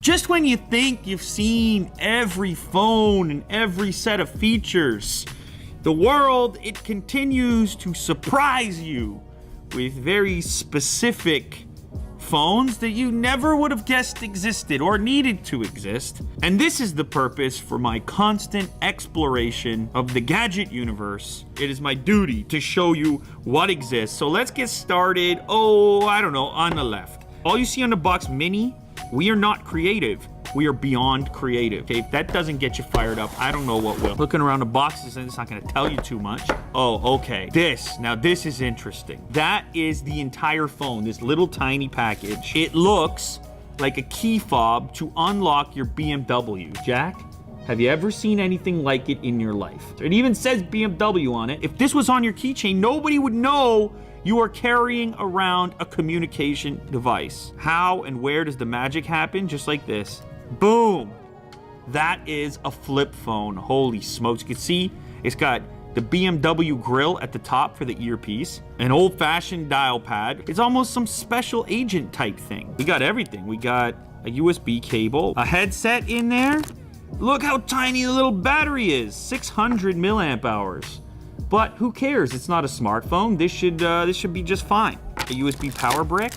Just when you think you've seen every phone and every set of features, the world, it continues to surprise you with very specific phones that you never would have guessed existed or needed to exist. And this is the purpose for my constant exploration of the gadget universe. It is my duty to show you what exists. So let's get started. I don't know, on the left. All you see on the box mini, we are not creative. We are beyond creative. Okay, if that doesn't get you fired up, I don't know what will. Looking around the boxes, and it's not gonna tell you too much. Oh, okay. Now this is interesting. That is the entire phone, this little tiny package. It looks like a key fob to unlock your BMW. Jack, have you ever seen anything like it in your life? It even says BMW on it. If this was on your keychain, nobody would know you are carrying around a communication device. How and where does the magic happen? Just like this. Boom! That is a flip phone. Holy smokes. You can see it's got the BMW grill at the top for the earpiece, an old-fashioned dial pad. It's almost some special agent type thing. We got everything. We got a USB cable, a headset in there. Look how tiny the little battery is. 600 milliamp hours. But who cares? It's not a smartphone. This should be just fine. A USB power brick,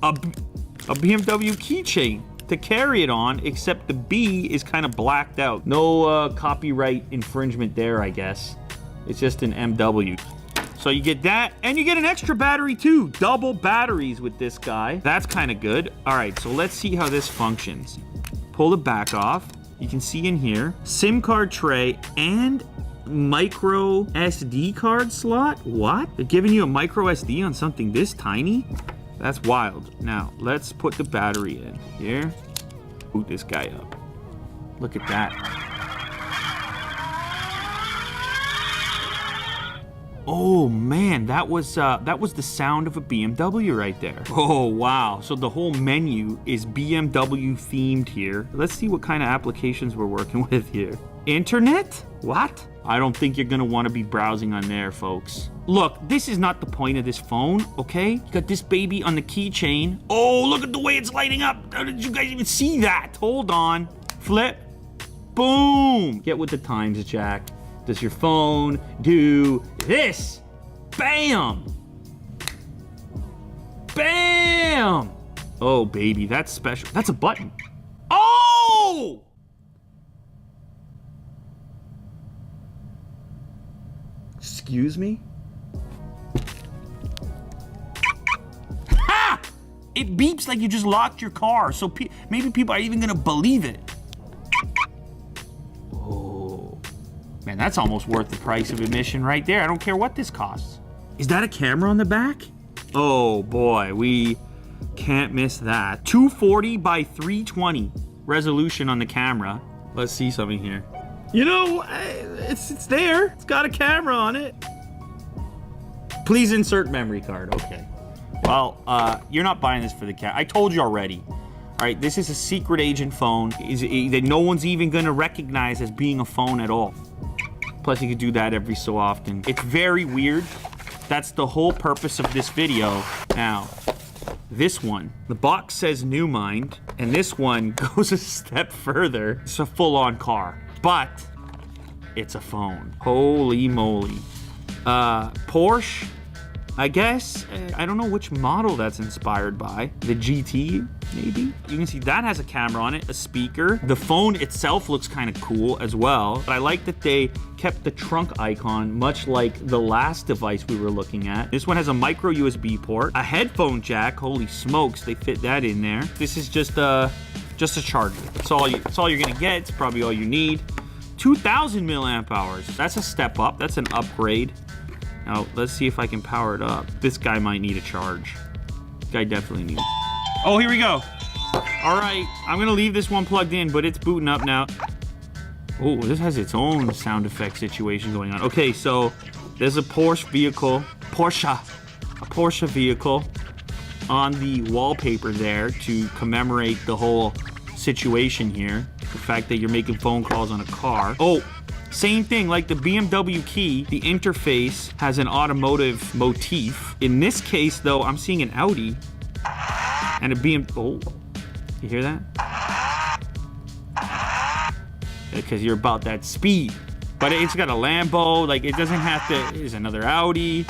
a BMW keychain to carry it on, except the B is kind of blacked out. No copyright infringement there, I guess. It's just an MW. So you get that, and you get an extra battery too. Double batteries with this guy. That's kind of good. All right, so let's see how this functions. Pull the back off. You can see in here, SIM card tray and micro SD card slot? What? They're giving you a micro SD on something this tiny? That's wild. Now, let's put the battery in here. Boot this guy up. Look at that. Oh man, that was the sound of a BMW right there. Oh wow, so the whole menu is BMW themed here. Let's see what kind of applications we're working with here. Internet? What? I don't think you're gonna wanna be browsing on there, folks. Look, this is not the point of this phone, okay? You got this baby on the keychain. Oh, look at the way it's lighting up. How did you guys even see that? Hold on. Flip. Boom. Get with the times, Jack. Does your phone do this? Bam! Bam! Oh, baby, that's special. That's a button. Oh! Excuse me? Ha! It beeps like you just locked your car, so maybe people are even gonna believe it. Oh, man, that's almost worth the price of admission right there. I don't care what this costs. Is that a camera on the back? Oh boy, we can't miss that. 240 by 320 resolution on the camera. Let's see something here. You know, it's there. It's got a camera on it. Please insert memory card. Okay. Well, you're not buying this for the cat. I told you already. All right, this is a secret agent phone that no one's even gonna recognize as being a phone at all. Plus, you could do that every so often. It's very weird. That's the whole purpose of this video. Now, this one, the box says New Mind, and this one goes a step further. It's a full-on car. But it's a phone. Holy moly. Porsche, I guess. I don't know which model that's inspired by. The GT, maybe? You can see that has a camera on it, a speaker. The phone itself looks kind of cool as well. But I like that they kept the trunk icon, much like the last device we were looking at. This one has a micro USB port, a headphone jack. Holy smokes, they fit that in there. This is just a charger. That's all you're gonna get. It's probably all you need. 2,000 milliamp hours. That's a step up. That's an upgrade. Now, let's see if I can power it up. This guy might need a charge. This guy definitely needs. Oh, here we go. All right, I'm gonna leave this one plugged in, but it's booting up now. Oh, this has its own sound effect situation going on. Okay, so there's a Porsche vehicle on the wallpaper there to commemorate the whole situation here. The fact that you're making phone calls on a car. Oh, same thing, like the BMW key, the interface has an automotive motif. In this case, though, I'm seeing an Audi and a BMW. Oh, you hear that? because you're about that speed. But it's got a Lambo, like it doesn't have to, here's another Audi.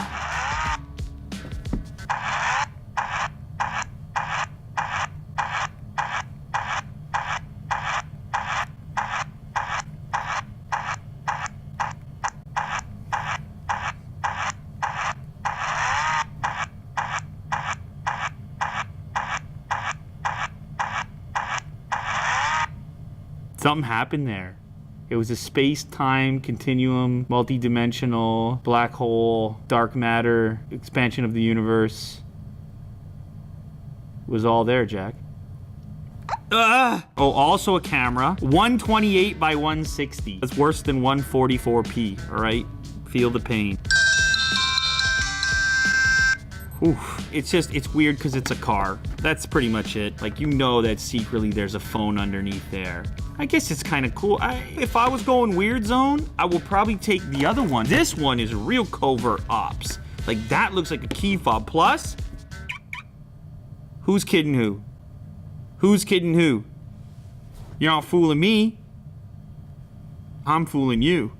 Something happened there. It was a space-time continuum, multi-dimensional, black hole, dark matter, expansion of the universe. It was all there, Jack. Oh, also a camera. 128 by 160. That's worse than 144p, all right? Feel the pain. Oof. It's weird because it's a car. That's pretty much it. Like, you know that secretly there's a phone underneath there. I guess it's kind of cool. If I was going weird zone, I will probably take the other one. This one is real covert ops. Like, that looks like a key fob. Plus, who's kidding who? Who's kidding who? You're not fooling me. I'm fooling you.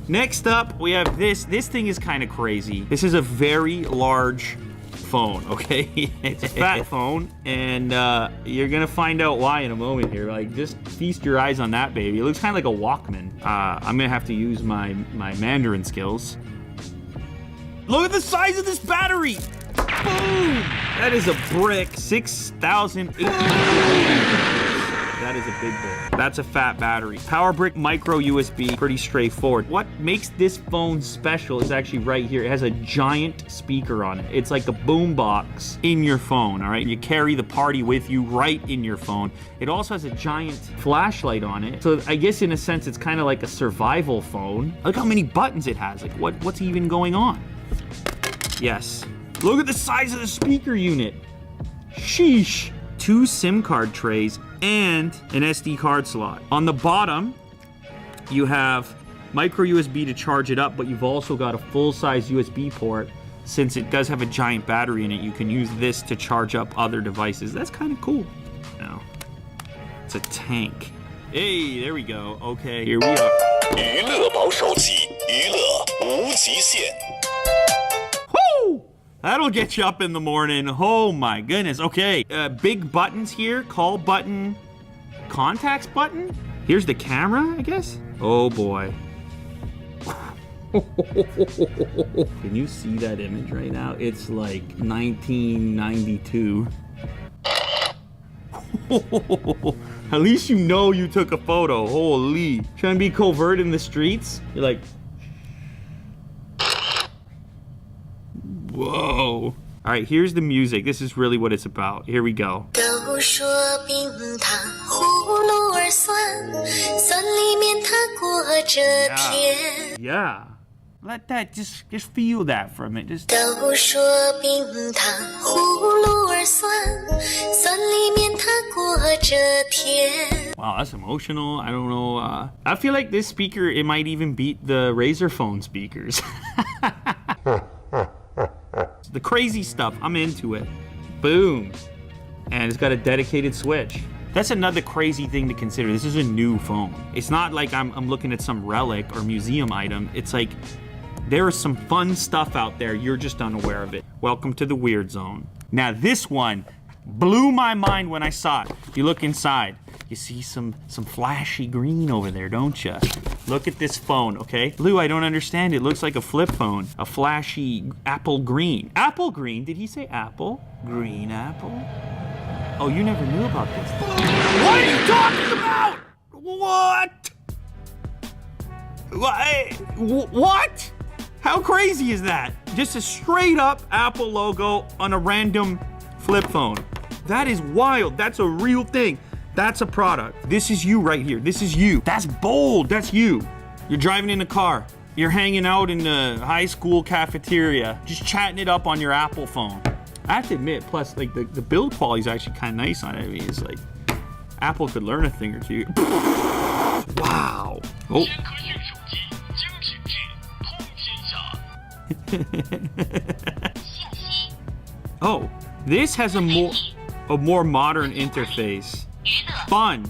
Next up, we have this. This thing is kind of crazy. This is a very large phone, okay? It's a fat phone, and you're gonna find out why in a moment here. Like, just feast your eyes on that baby. It looks kind of like a Walkman. I'm gonna have to use my Mandarin skills. Look at the size of this battery! Boom! That is a brick. 6,800. That is a big boy. That's a fat battery. Power brick micro USB, pretty straightforward. What makes this phone special is actually right here. It has a giant speaker on it. It's like a boom box in your phone, all right? You carry the party with you right in your phone. It also has a giant flashlight on it. So I guess in a sense, it's kind of like a survival phone. Look how many buttons it has. Like, what's even going on? Yes. Look at the size of the speaker unit. Sheesh. 2 SIM card trays and an SD card slot. On the bottom, you have micro USB to charge it up, but you've also got a full-size USB port. Since it does have a giant battery in it, you can use this to charge up other devices. That's kind of cool. Now, it's a tank. Hey, there we go. Okay, here we are. 娱乐宝手机，娱乐无极限。 Woo! That'll get you up in the morning. Oh my goodness. Okay, big buttons here. Call button, contacts button. Here's the camera, I guess. Oh boy. Can you see that image right now? It's like 1992. At least you know you took a photo. Holy. Trying to be covert in the streets? You're like... Whoa. All right, here's the music. This is really what it's about. Here we go.都说冰糖葫芦儿酸，酸里面它裹着甜。 Yeah. Let that, just feel that for a minute. Just... 都说冰糖葫芦儿酸，酸里面它裹着甜。 Wow, that's emotional. I don't know. I feel like this speaker, it might even beat the Razer phone speakers. The crazy stuff, I'm into it. Boom. And it's got a dedicated switch. That's another crazy thing to consider. This is a new phone. It's not like I'm looking at some relic or museum item. It's like there is some fun stuff out there. You're just unaware of it. Welcome to the weird zone. Now this one blew my mind when I saw it. You look inside. You see some flashy green over there, don't you? Look at this phone, okay? Blue, I don't understand. It looks like a flip phone. A flashy apple green. Apple green? Did he say apple? Green apple? Oh, you never knew about this. What are you talking about? What? What? How crazy is that? Just a straight up Apple logo on a random flip phone. That is wild. That's a real thing. That's a product. This is you right here. This is you. That's bold. That's you. You're driving in a car. You're hanging out in the high school cafeteria, just chatting it up on your Apple phone. I have to admit, plus, like, the build quality is actually kind of nice on it. I mean, it's like, Apple could learn a thing or two. Wow. Oh. Oh, this has a more modern interface. Fun.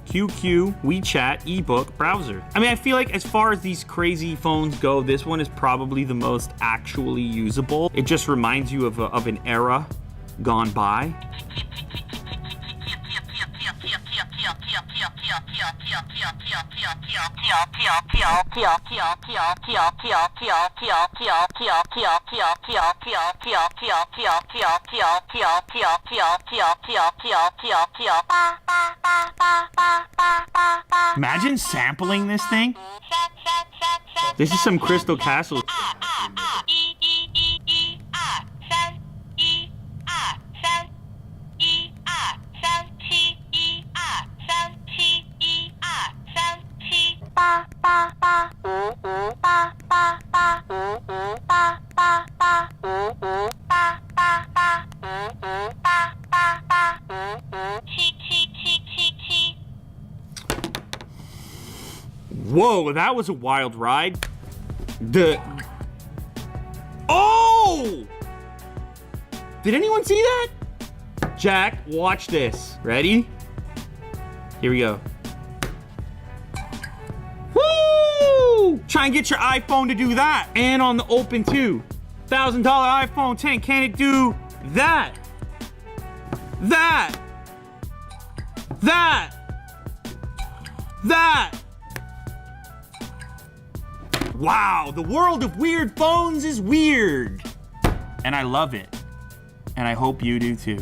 QQ, WeChat, ebook, browser. I mean, I feel like as far as these crazy phones go, this one is probably the most actually usable. It just reminds you of an era gone by. Imagine sampling this thing. This is some Crystal Castle. Whoa, that was a wild ride. Oh! Did anyone see that? Jack, watch this. Ready? Here we go. Woo! Try and get your iPhone to do that. And on the Open too. $1,000 iPhone 10, can it do that? That! Wow, the world of weird phones is weird. And I love it. And I hope you do too.